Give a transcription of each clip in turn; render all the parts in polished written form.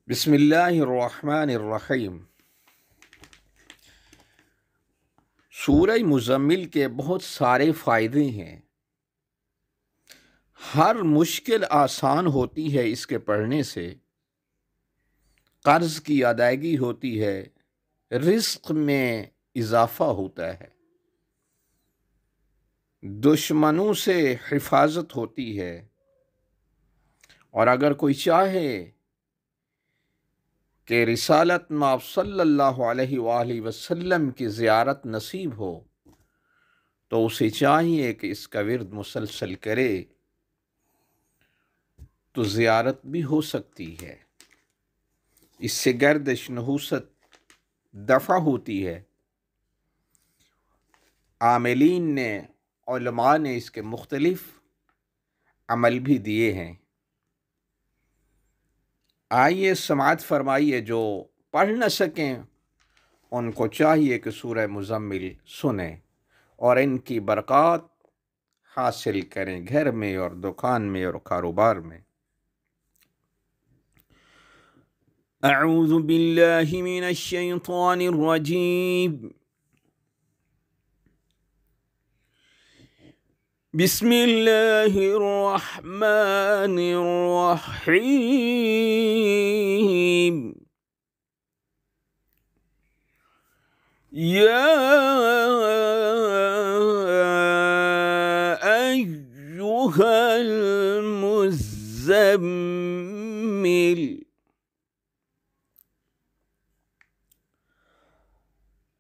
बिस्मिल्लाहिर्रहमानिर्रहीम। सूरह मुज़म्मिल के बहुत सारे फ़ायदे हैं। हर मुश्किल आसान होती है इसके पढ़ने से। कर्ज़ की अदायगी होती है, रिज़्क़ में इज़ाफ़ा होता है, दुश्मनों से हिफाजत होती है। और अगर कोई चाहे कि रिसालत माब सल्लल्लाहु अलैहि वसल्लम की ज़ियारत नसीब हो तो उसे चाहिए कि इसका विर्द मुसलसल करे, तो ज़ियारत भी हो सकती है। इससे गर्दिश नहूसत दफ़ा होती है। आमिलीन ने, उलमा ने इसके मुख्तलिफ अमल भी दिए हैं। आइए समाअत फरमाइए, जो पढ़ न सकें उनको चाहिए कि सूरह मुज़म्मिल सुने और इनकी बरक़ात हासिल करें घर में और दुकान में और कारोबार में। अऊज़ु बिल्लाहि मिनश शैतानिर रजीम। बिस्मिल्लाहिर्रहमानिर्रहीम। या अय्युहल मुज़म्मिल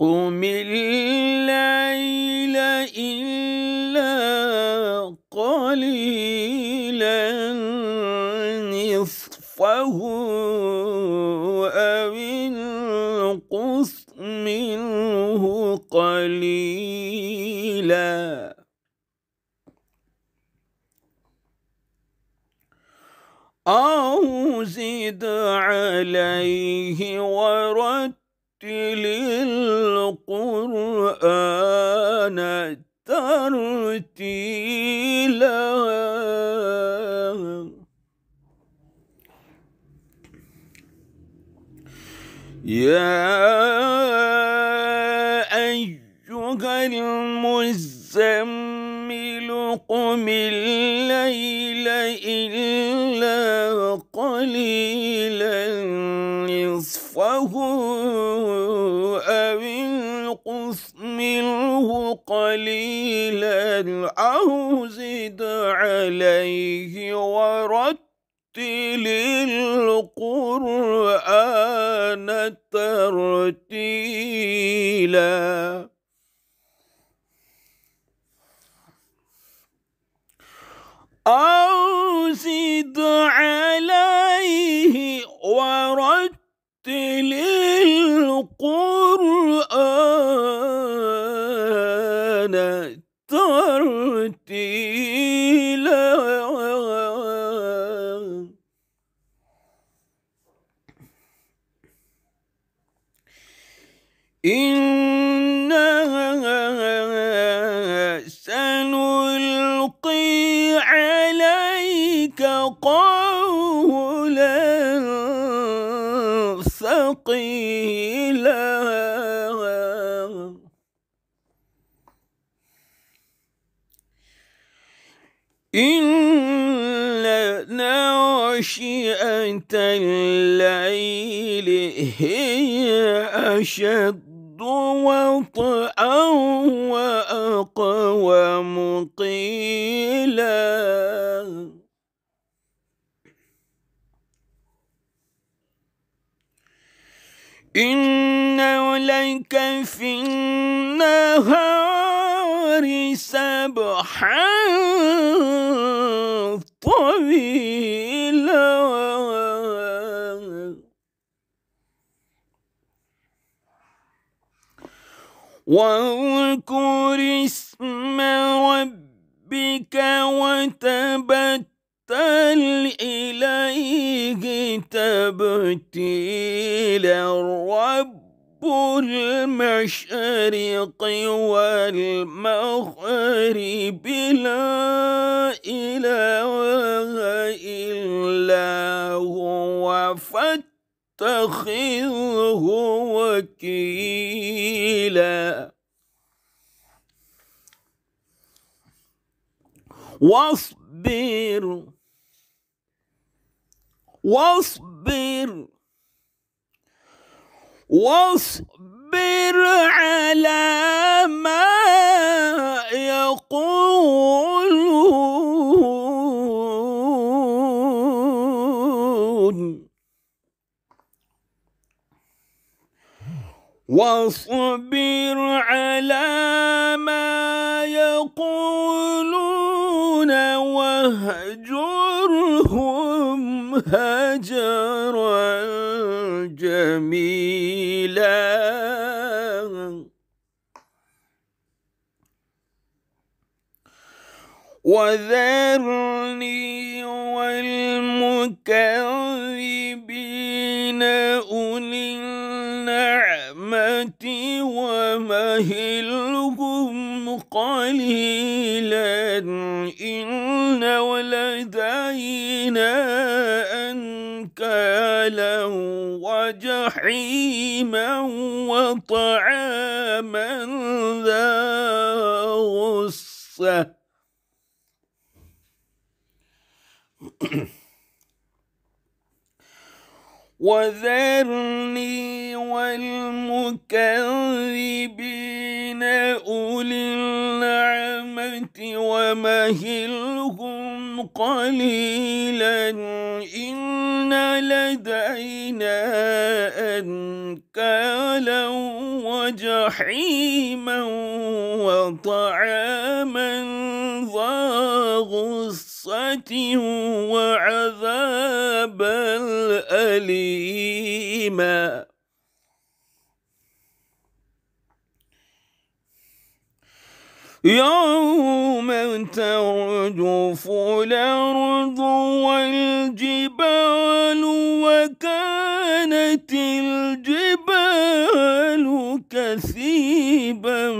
क़ुमिल लैल इल्ला क़लीलन निस्फ़हु अविन्क़ुस मिन्हु क़लीला औ ज़िद अलैहि वरत्तिलिल क़ुरआन तरतीला। या अय्युहल मुज़म्मिल क़ुमिल लैल इल्ला क़लीलन निस्फ़हु अविन्क़ुस मिन्हु क़लीलन औ ज़िद अलैहि वरत्तिलिल क़ुरआन तरतीला। औ ज़िद अलैहि वरत्तिलिल क़ुरआन तरतीला। इन्ना सनुल्क़ी अलैका क़ौलन सक़ीला। इन्न नाशिअतल लैल हिय अशद्दु वत्अन व अक़वमु क़ीला। इन्न लक फ़िन्नहारि सबहन तवीला। वाज़कुर इस्म रब्बिक वतबत्तल इलैहि तबतीला। रब्बुल मशरिक़ि वल मग़रिबि ला इलाहा इल्ला हुवा تتخذه وكيلا واصبر على ما يقولون واصبر على ما يقولون واهجرهم هجرا جميلا وذرني والمكذبين أولي النعمة ومهلهم قليلا إن لدينا أنكالا وجحيما وطعاما ذا غصة وذرني والمكذبين أولي النعمة ومهلهم قليلا إن لدينا أنكالا وجحيما وطعاما ذا غصة وعذابا أليما يوم ترجف الأرض والجبال وكانت الجبال كثيبا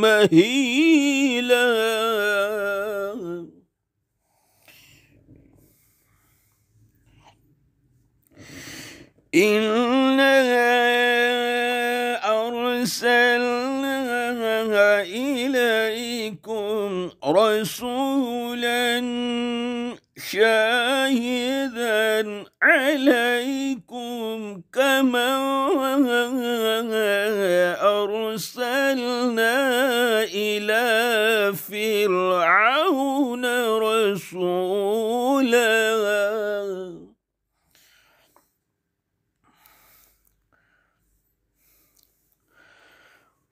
مهيلا إنا أرسلنا إليكم رسولا شاهدا عليكم كما أرسلنا إلى فرعون رسولا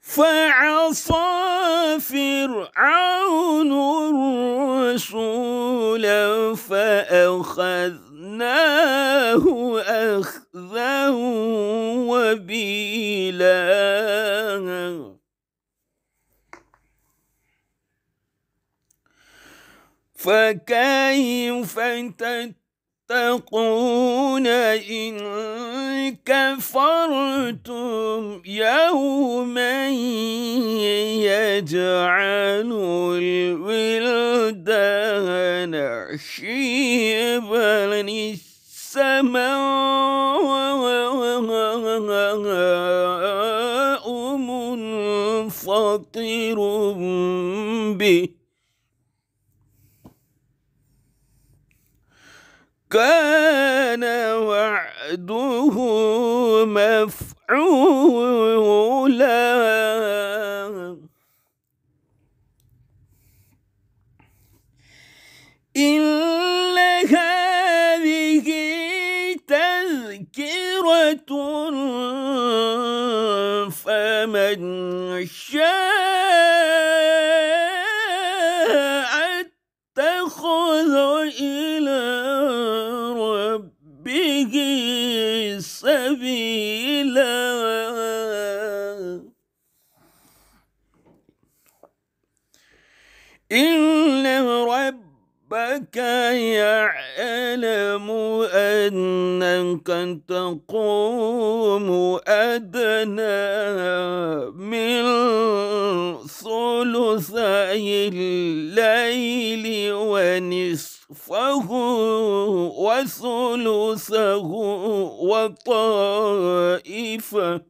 فعصى فرعون الرسول فأخذناه أخذا وبيلا فكيف تتقون إن كفرتم يوما يجعل الولدان شيبا السماء منفطر به كان وعده مفعولا إن هذه تذكرة فمن شاء اتخذ إلى ربه سبيلا إن ربك يعلم أنك تقوم أدنى من ثلثي الليل ونصفه ونصفه وثلثه وطائفة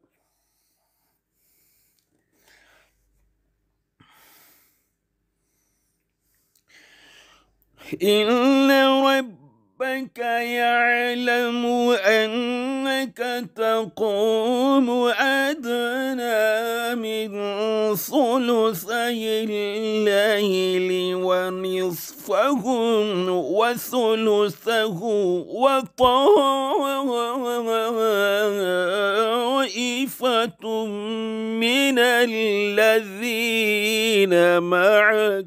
إن ربك يعلم أنك تقوم أدنى من ثلثي الليل ونصفه وثلثه وطائفة من الذين معك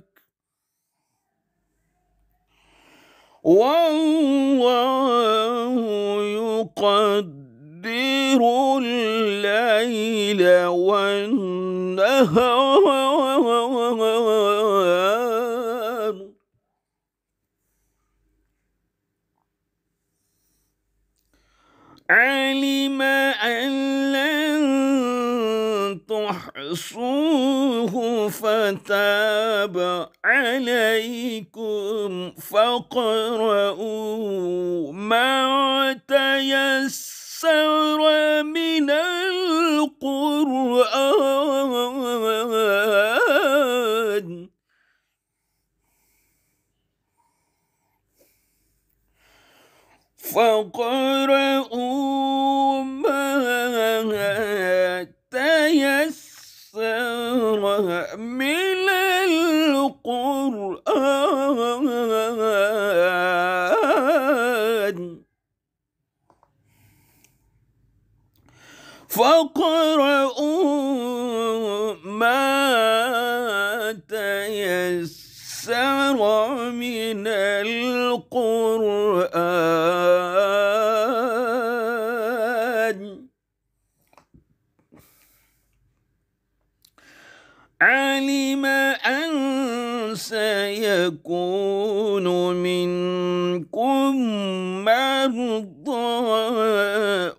والله يقدر الليل والنهار علم أن لن تحصوه فتاب عليكم فاقرؤوا ما تيسر من القرآن فاقرؤوا ما تيسر من القرآن فاقرؤوا ما تيسر من القرآن علم أن سيكون منكم مرضى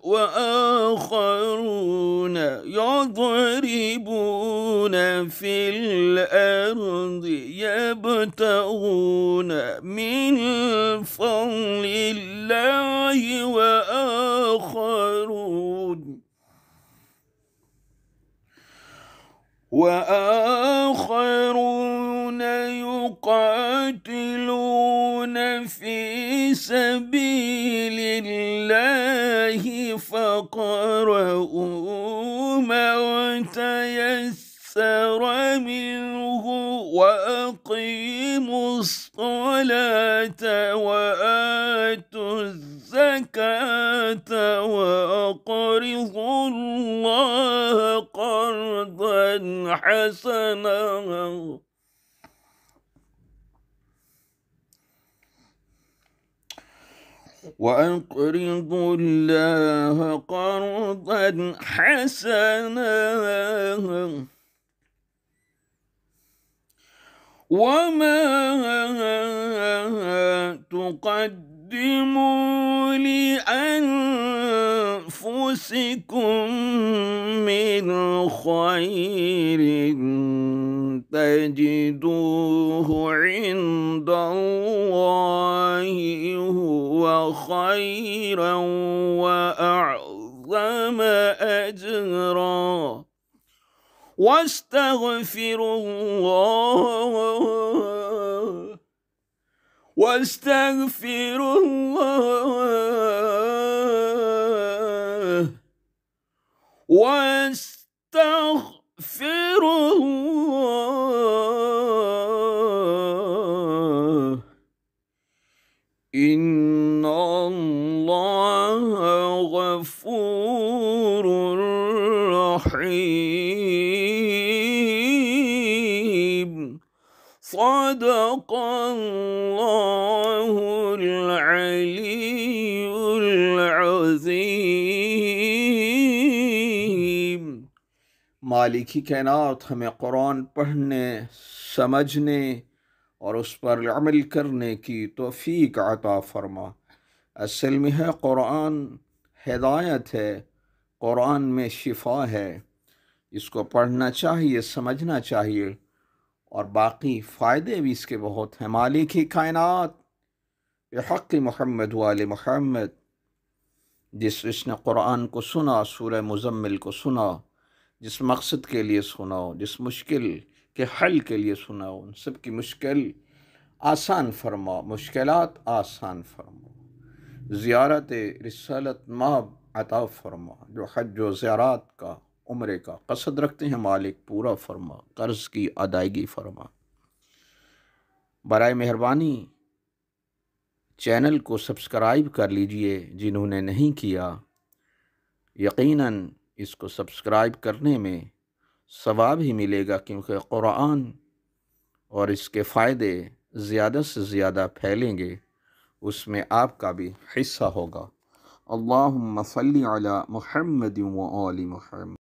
وآخرون يضربون في الأرض يبتغون من فضل الله وآخرون يقاتلون في سبيل الله فاقرؤوا ما تيسر منه وأقيموا الصلاة وآتوا الزكاة وأقرضوا الله قرضا حسنا وأقرضوا الله قرضا حسنا وما تقدموا لأنفسكم من خير تجدوه عند الله هو خيرا وأعظم أجرا واستغفروا الله واستغفروا الله واستغفروا الله إن الله غفور رحيم صدق الله العلي العظيم मालिकी कायनात हमें कुरान पढ़ने समझने और उस पर अमल करने की तौफीक अता फरमा। असल में है कुरान हिदायत है, कुरान में शिफा है। इसको पढ़ना चाहिए, समझना चाहिए और बाकी फ़ायदे भी इसके बहुत हैं। मालिकी कायनात بحق محمد وآل محمد۔ جس نے قرآن کو سنا، سورہ مزمل کو سنا، جس مقصد کے لیے سنا، جس مشکل کے حل کے لیے سنا، ان سب کی مشکل آسان فرما، مشکلات آسان فرما، زیارت رسالت مآب عطا فرما۔ جو حج و زیارات کا، عمرے کا قصد رکھتے ہیں مالک پورا فرما، قرض کی ادائیگی فرما۔ برائے مہربانی چینل کو سبسکرائب کر لیجئے جنہوں نے نہیں کیا۔ یقیناً اس کو سبسکرائب کرنے میں ثواب ہی ملے گا، کیونکہ قرآن اور اس کے فائدے زیادہ سے زیادہ پھیلیں گے، اس میں آپ کا بھی حصہ ہوگا۔ اللہم صلی علی محمد و آل محمد۔